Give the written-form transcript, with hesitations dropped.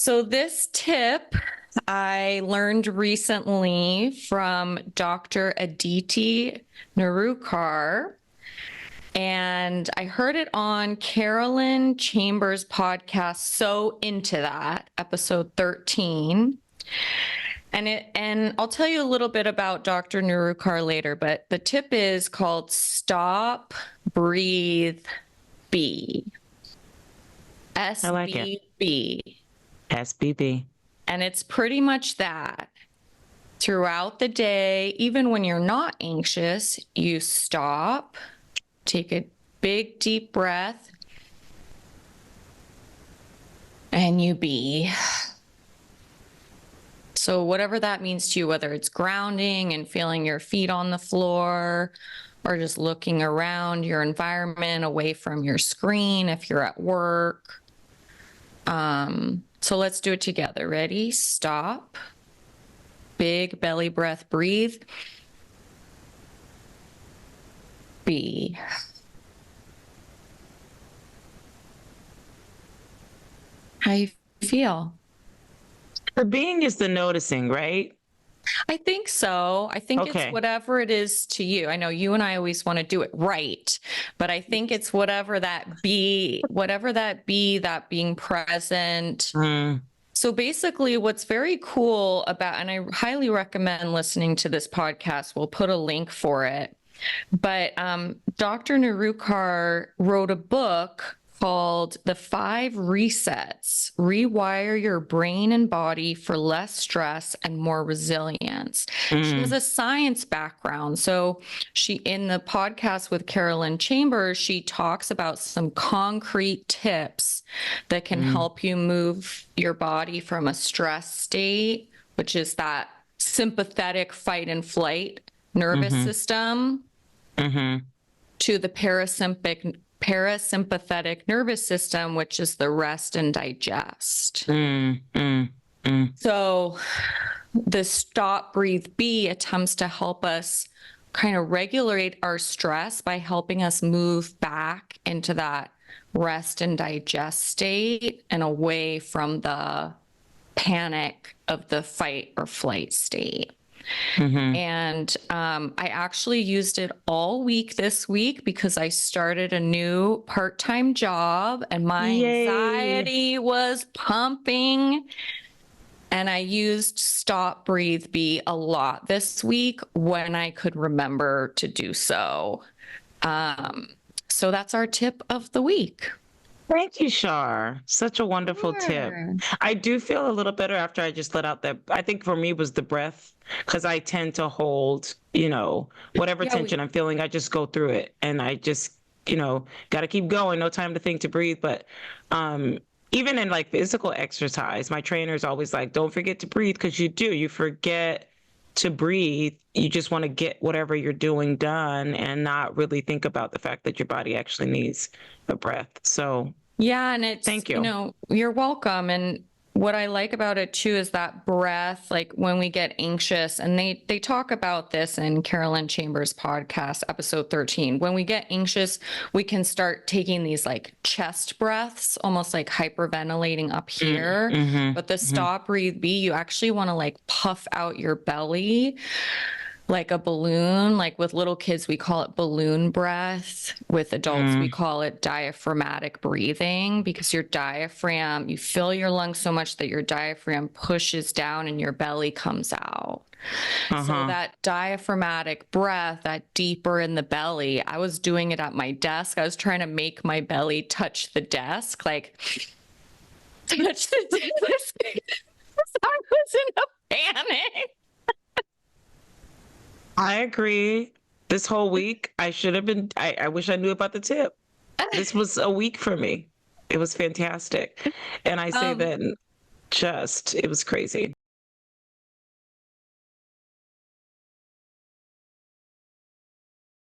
So this tip I learned recently from Dr. Aditi Nerurkar, and I heard it on Carolyn Chambers' podcast, So Into That, episode 13. And I'll tell you a little bit about Dr. Nerurkar later, but the tip is called Stop, Breathe, Be. I like it. SBB. SBB. And it's pretty much that. Throughout the day, even when you're not anxious, you stop, take a big deep breath, and you be. So whatever that means to you, whether it's grounding and feeling your feet on the floor, or just looking around your environment away from your screen if you're at work. So let's do it together. Ready? Stop. Big belly breath. Breathe. Be. How you feel? The being is the noticing, right? I think so. I think Okay. it's whatever it is to you. I know you and I always want to do it right, but I think it's whatever that be, that being present. Mm. So basically, what's very cool about, and I highly recommend listening to this podcast, we'll put a link for it. But Dr. Nerurkar wrote a book called The 5 Resets, Rewire Your Brain and Body for Less Stress and More Resilience. She has a science background. So in the podcast with Carolyn Chambers, she talks about some concrete tips that can help you move your body from a stress state, which is that sympathetic fight and flight nervous system, to the parasympathetic nervous system, which is the rest and digest. So the stop, breathe, be attempts to help us kind of regulate our stress by helping us move back into that rest and digest state and away from the panic of the fight or flight state. And I actually used it all week this week because I started a new part-time job and my anxiety was pumping. And I used Stop, Breathe, Be a lot this week when I could remember to do so. So that's our tip of the week. Thank you, Shar. Such a wonderful tip. I do feel a little better after I just let out that. I think for me was the breath, because I tend to hold, whatever tension I'm feeling, I just go through it. And I just, got to keep going. No time to think, to breathe. But even in like physical exercise, my trainer is always like, don't forget to breathe, because you forget to breathe. You just want to get whatever you're doing done and not really think about the fact that your body actually needs a breath. So yeah, and it's, thank you. You're welcome. And what I like about it too is that breath, like when we get anxious, and they talk about this in Carolyn Chambers' podcast, episode 13. When we get anxious, we can start taking these like chest breaths, almost like hyperventilating up here. But the stop, breathe, be, you actually want to like puff out your belly like a balloon. Like with little kids, we call it balloon breath. With adults, we call it diaphragmatic breathing, because your diaphragm, you fill your lungs so much that your diaphragm pushes down and your belly comes out. So that diaphragmatic breath, that deeper in the belly, I was doing it at my desk. I was trying to make my belly touch the desk, like touch the desk. I was in a panic. I agree. This whole week, I should have been, I wish I knew about the tip. This was a week for me. It was fantastic. And I say that it was crazy.